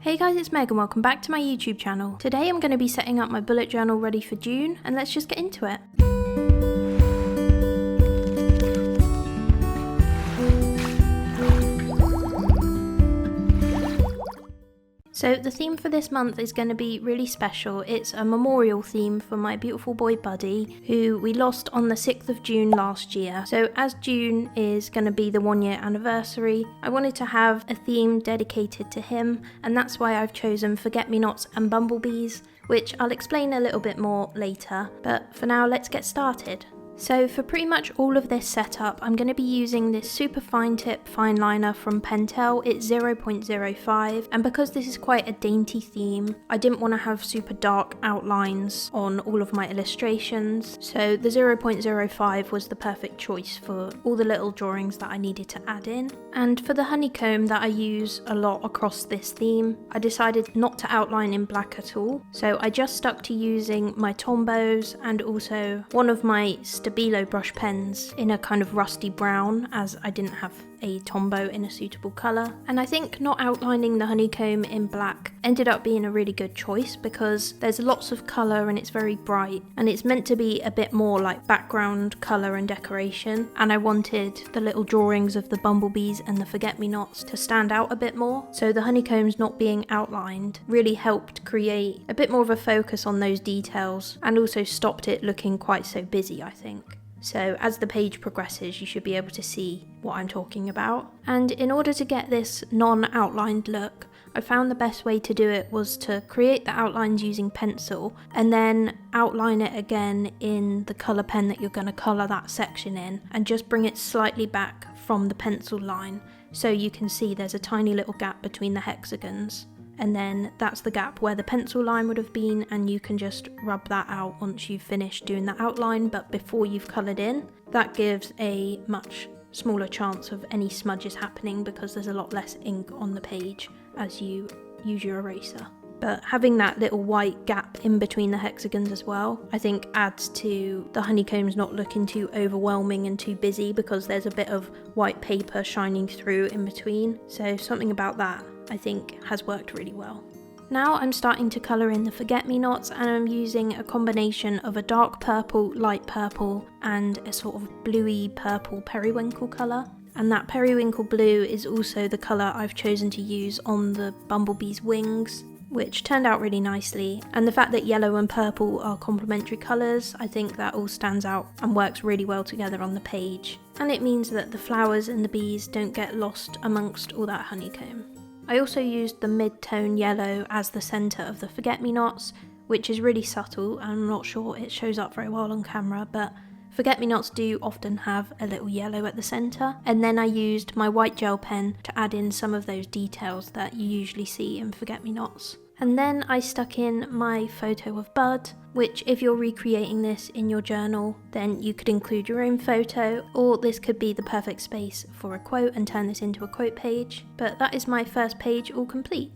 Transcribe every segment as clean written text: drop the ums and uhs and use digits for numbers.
Hey guys, it's Meg and welcome back to my YouTube channel. Today I'm going to be setting up my bullet journal ready for June, and let's just get into it. So the theme for this month is going to be really special. It's a memorial theme for my beautiful boy Buddy, who we lost on the 6th of June last year. So as June is going to be the 1-year anniversary, I wanted to have a theme dedicated to him, and that's why I've chosen Forget-Me-Nots and Bumblebees, which I'll explain a little bit more later. But for now, let's get started. So for pretty much all of this setup, I'm going to be using this super fine tip fine liner from Pentel. It's 0.05, and because this is quite a dainty theme, I didn't want to have super dark outlines on all of my illustrations, so the 0.05 was the perfect choice for all the little drawings that I needed to add in. And for the honeycomb that I use a lot across this theme, I decided not to outline in black at all, so I just stuck to using my Tombows and also one of my Stabilo brush pens in a kind of rusty brown, as I didn't have a Tombow in a suitable colour. And I think not outlining the honeycomb in black ended up being a really good choice because there's lots of colour and it's very bright, and it's meant to be a bit more like background colour and decoration, and I wanted the little drawings of the bumblebees and the forget-me-nots to stand out a bit more, so the honeycombs not being outlined really helped create a bit more of a focus on those details and also stopped it looking quite so busy, I think. So as the page progresses, you should be able to see what I'm talking about. And in order to get this non-outlined look, I found the best way to do it was to create the outlines using pencil and then outline it again in the colour pen that you're going to colour that section in, and just bring it slightly back from the pencil line so you can see there's a tiny little gap between the hexagons. And then that's the gap where the pencil line would have been, and you can just rub that out once you've finished doing the outline, but before you've coloured in. That gives a much smaller chance of any smudges happening because there's a lot less ink on the page as you use your eraser. But having that little white gap in between the hexagons as well, I think adds to the honeycombs not looking too overwhelming and too busy because there's a bit of white paper shining through in between. So something about that I think has worked really well. Now I'm starting to colour in the forget-me-nots, and I'm using a combination of a dark purple, light purple and a sort of bluey purple periwinkle colour. And that periwinkle blue is also the colour I've chosen to use on the bumblebee's wings, which turned out really nicely. And the fact that yellow and purple are complementary colours, I think that all stands out and works really well together on the page. And it means that the flowers and the bees don't get lost amongst all that honeycomb. I also used the mid-tone yellow as the centre of the forget-me-nots, which is really subtle, and I'm not sure it shows up very well on camera, but forget-me-nots do often have a little yellow at the centre. And then I used my white gel pen to add in some of those details that you usually see in forget-me-nots. And then I stuck in my photo of Bud, which if you're recreating this in your journal, then you could include your own photo, or this could be the perfect space for a quote and turn this into a quote page. But that is my first page all complete.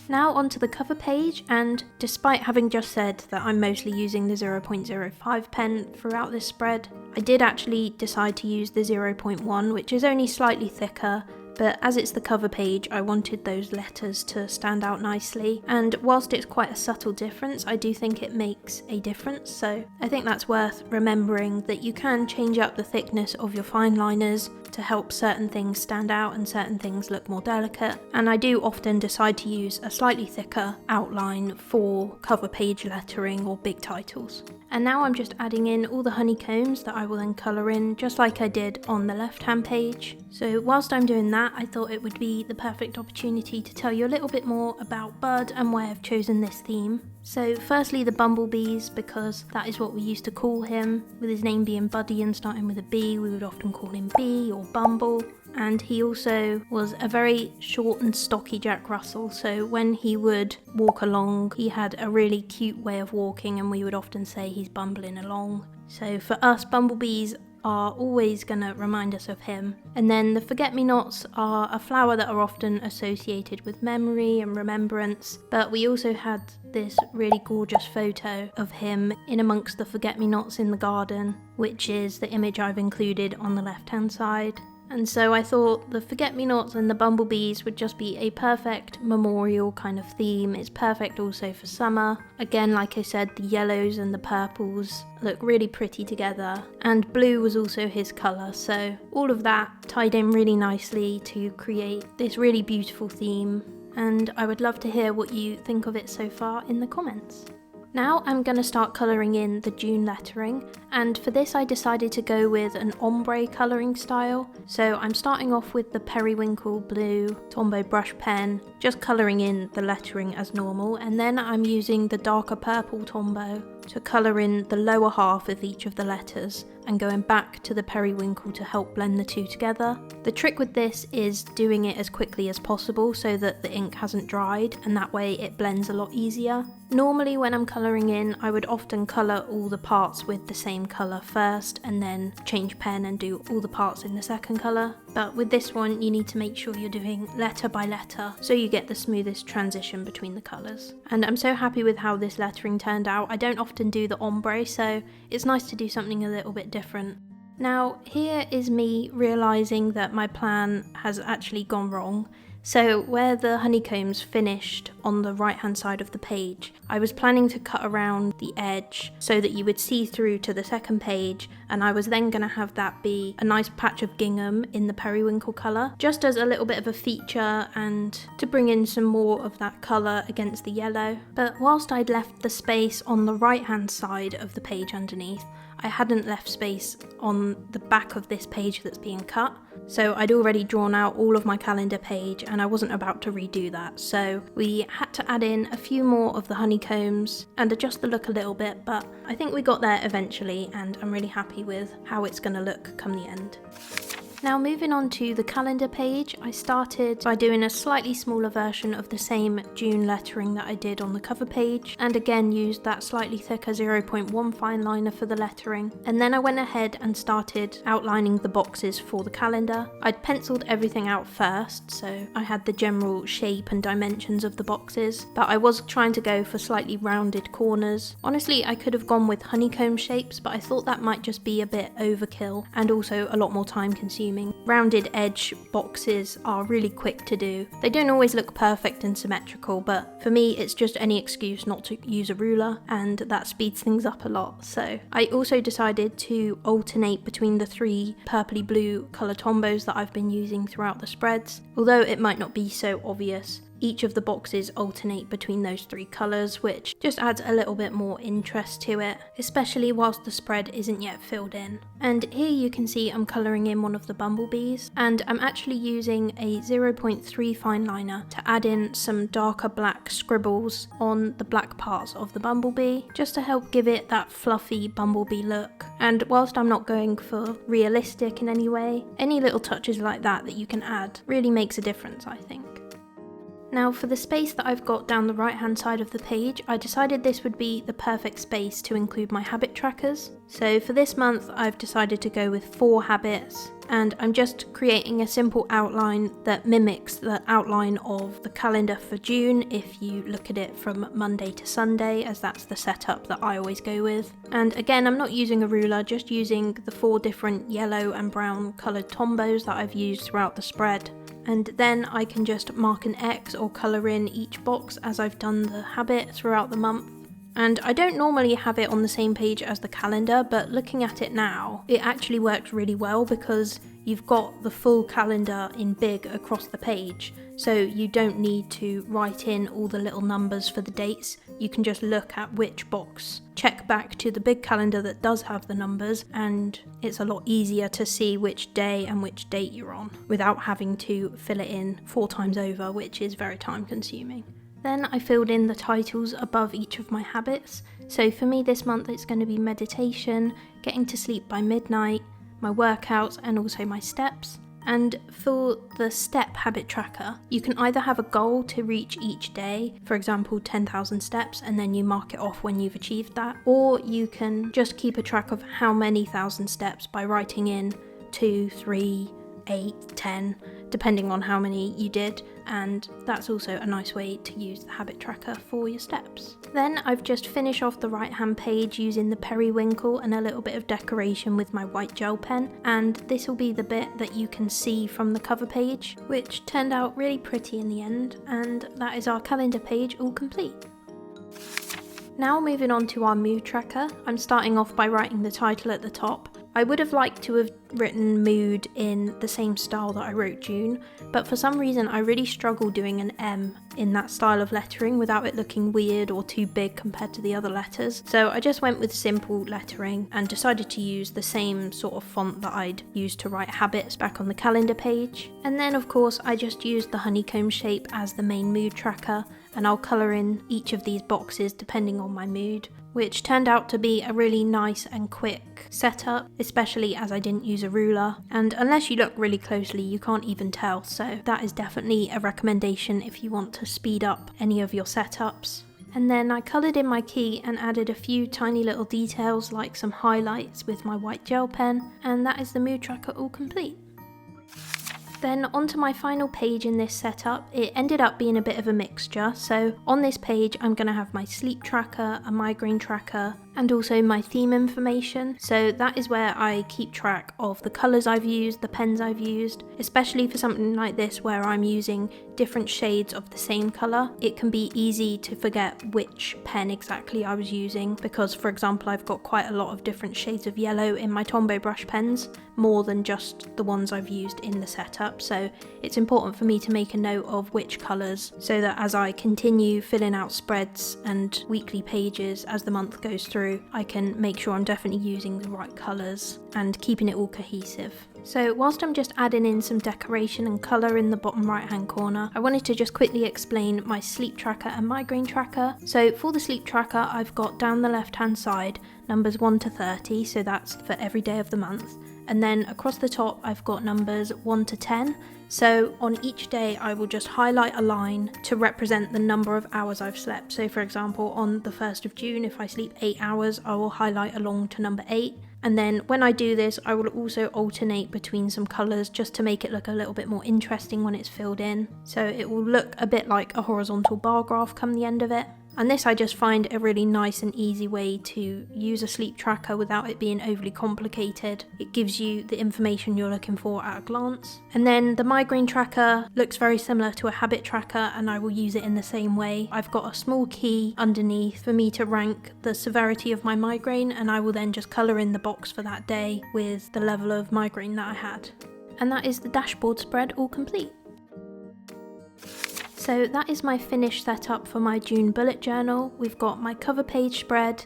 Now onto the cover page, and despite having just said that I'm mostly using the 0.05 pen throughout this spread, I did actually decide to use the 0.1, which is only slightly thicker. But as it's the cover page, I wanted those letters to stand out nicely, and whilst it's quite a subtle difference, I do think it makes a difference, so I think that's worth remembering, that you can change up the thickness of your fine liners to help certain things stand out and certain things look more delicate, and I do often decide to use a slightly thicker outline for cover page lettering or big titles. And now I'm just adding in all the honeycombs that I will then colour in, just like I did on the left hand page. So whilst I'm doing that, I thought it would be the perfect opportunity to tell you a little bit more about Bud and why I've chosen this theme. So firstly, the bumblebees, because that is what we used to call him. With his name being Buddy and starting with a B, we would often call him Bee or Bumble. And he also was a very short and stocky Jack Russell, so when he would walk along, he had a really cute way of walking, and we would often say he's bumbling along. So for us, bumblebees are always going to remind us of him. And then the forget-me-nots are a flower that are often associated with memory and remembrance, but we also had this really gorgeous photo of him in amongst the forget-me-nots in the garden, which is the image I've included on the left hand side. And so I thought the forget-me-nots and the bumblebees would just be a perfect memorial kind of theme. It's perfect also for summer. Again, like I said, the yellows and the purples look really pretty together. And blue was also his colour, so all of that tied in really nicely to create this really beautiful theme. And I would love to hear what you think of it so far in the comments. Now I'm going to start colouring in the June lettering, and for this I decided to go with an ombre colouring style. So I'm starting off with the periwinkle blue Tombow brush pen, just colouring in the lettering as normal, and then I'm using the darker purple Tombow to colour in the lower half of each of the letters and going back to the periwinkle to help blend the two together. The trick with this is doing it as quickly as possible so that the ink hasn't dried, and that way it blends a lot easier. Normally when I'm colouring in, I would often colour all the parts with the same colour first and then change pen and do all the parts in the second colour. But with this one you need to make sure you're doing letter by letter so you get the smoothest transition between the colours. And I'm so happy with how this lettering turned out. I don't often do the ombre, so it's nice to do something a little bit different. Now here is me realising that my plan has actually gone wrong. So where the honeycombs finished on the right hand side of the page, I was planning to cut around the edge so that you would see through to the second page, and I was then going to have that be a nice patch of gingham in the periwinkle colour, just as a little bit of a feature and to bring in some more of that colour against the yellow. But whilst I'd left the space on the right hand side of the page underneath, I hadn't left space on the back of this page that's being cut. So I'd already drawn out all of my calendar page and I wasn't about to redo that. So we had to add in a few more of the honeycombs and adjust the look a little bit, but I think we got there eventually and I'm really happy with how it's going to look come the end. Now moving on to the calendar page, I started by doing a slightly smaller version of the same June lettering that I did on the cover page, and again used that slightly thicker 0.1 fine liner for the lettering. And then I went ahead and started outlining the boxes for the calendar. I'd penciled everything out first, so I had the general shape and dimensions of the boxes, but I was trying to go for slightly rounded corners. Honestly, I could have gone with honeycomb shapes, but I thought that might just be a bit overkill and also a lot more time consuming. Rounded edge boxes are really quick to do. They don't always look perfect and symmetrical, but for me it's just any excuse not to use a ruler, and that speeds things up a lot. So I also decided to alternate between the three purpley blue colour Tombows that I've been using throughout the spreads. Although it might not be so obvious, each of the boxes alternate between those three colours, which just adds a little bit more interest to it, especially whilst the spread isn't yet filled in. And here you can see I'm colouring in one of the bumblebees, and I'm actually using a 0.3 fine liner to add in some darker black scribbles on the black parts of the bumblebee, just to help give it that fluffy bumblebee look. And whilst I'm not going for realistic in any way, any little touches like that you can add really makes a difference, I think. Now for the space that I've got down the right hand side of the page, I decided this would be the perfect space to include my habit trackers. So for this month I've decided to go with 4 habits, and I'm just creating a simple outline that mimics the outline of the calendar for June if you look at it from Monday to Sunday, as that's the setup that I always go with. And again, I'm not using a ruler, just using the 4 different yellow and brown coloured Tombows that I've used throughout the spread. And then I can just mark an X or colour in each box as I've done the habit throughout the month. And I don't normally have it on the same page as the calendar, but looking at it now, it actually works really well because you've got the full calendar in big across the page, so you don't need to write in all the little numbers for the dates. You can just look at which box, check back to the big calendar that does have the numbers, and it's a lot easier to see which day and which date you're on without having to fill it in 4 times over, which is very time consuming. Then I filled in the titles above each of my habits. So for me this month it's going to be meditation, getting to sleep by midnight, my workouts, and also my steps. And for the step habit tracker, you can either have a goal to reach each day, for example 10,000 steps, and then you mark it off when you've achieved that, or you can just keep a track of how many thousand steps by writing in 2, 3, 8, 10, depending on how many you did, and that's also a nice way to use the habit tracker for your steps. Then I've just finished off the right hand page using the periwinkle and a little bit of decoration with my white gel pen, and this will be the bit that you can see from the cover page, which turned out really pretty in the end, and that is our calendar page all complete. Now moving on to our mood tracker, I'm starting off by writing the title at the top. I would have liked to have written mood in the same style that I wrote June, but for some reason I really struggle doing an M in that style of lettering without it looking weird or too big compared to the other letters. So I just went with simple lettering and decided to use the same sort of font that I'd used to write habits back on the calendar page. And then of course I just used the honeycomb shape as the main mood tracker, and I'll colour in each of these boxes depending on my mood, which turned out to be a really nice and quick setup, especially as I didn't use a ruler, and unless you look really closely you can't even tell, so that is definitely a recommendation if you want to speed up any of your setups. And then I coloured in my key and added a few tiny little details like some highlights with my white gel pen, and that is the mood tracker all complete. Then onto my final page in this setup, it ended up being a bit of a mixture. So on this page I'm going to have my sleep tracker, a migraine tracker, and also my theme information. So that is where I keep track of the colours I've used, the pens I've used, especially for something like this where I'm using different shades of the same colour. It can be easy to forget which pen exactly I was using because, for example, I've got quite a lot of different shades of yellow in my Tombow brush pens, more than just the ones I've used in the setup. So it's important for me to make a note of which colours so that as I continue filling out spreads and weekly pages as the month goes through, I can make sure I'm definitely using the right colours and keeping it all cohesive. So whilst I'm just adding in some decoration and colour in the bottom right hand corner, I wanted to just quickly explain my sleep tracker and migraine tracker. So for the sleep tracker, I've got down the left hand side numbers 1 to 30, so that's for every day of the month. And then across the top I've got numbers 1 to 10. So on each day I will just highlight a line to represent the number of hours I've slept. So for example, on the 1st of June, if I sleep 8 hours, I will highlight along to number 8. And then when I do this, I will also alternate between some colours just to make it look a little bit more interesting when it's filled in. So it will look a bit like a horizontal bar graph come the end of it. And this I just find a really nice and easy way to use a sleep tracker without it being overly complicated. It gives you the information you're looking for at a glance. And then the migraine tracker looks very similar to a habit tracker, and I will use it in the same way. I've got a small key underneath for me to rank the severity of my migraine, and I will then just colour in the box for that day with the level of migraine that I had. And that is the dashboard spread all complete. So that is my finished setup for my June bullet journal. We've got my cover page spread,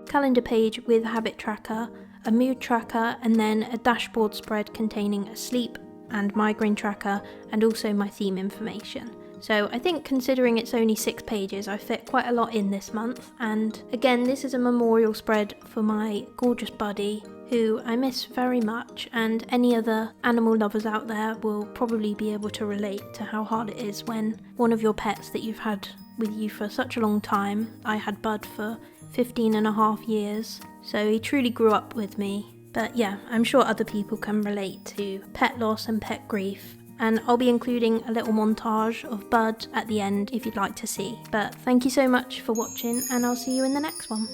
calendar page with habit tracker, a mood tracker, and then a dashboard spread containing a sleep and migraine tracker, and also my theme information. So I think considering it's only 6 pages, I fit quite a lot in this month. And again, this is a memorial spread for my gorgeous buddy, who I miss very much, and any other animal lovers out there will probably be able to relate to how hard it is when one of your pets that you've had with you for such a long time. I had Bud for 15 and a half years, so he truly grew up with me. But yeah, I'm sure other people can relate to pet loss and pet grief. And I'll be including a little montage of Bud at the end if you'd like to see. But thank you so much for watching, and I'll see you in the next one.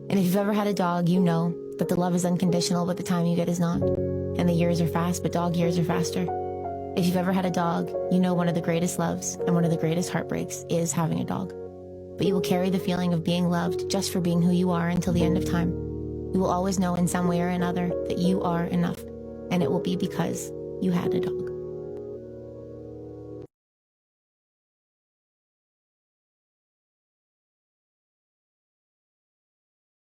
And if you've ever had a dog, you know that the love is unconditional, but the time you get is not. And the years are fast, but dog years are faster. If you've ever had a dog, you know one of the greatest loves and one of the greatest heartbreaks is having a dog. But you will carry the feeling of being loved just for being who you are until the end of time. You will always know in some way or another that you are enough, and it will be because you had a dog.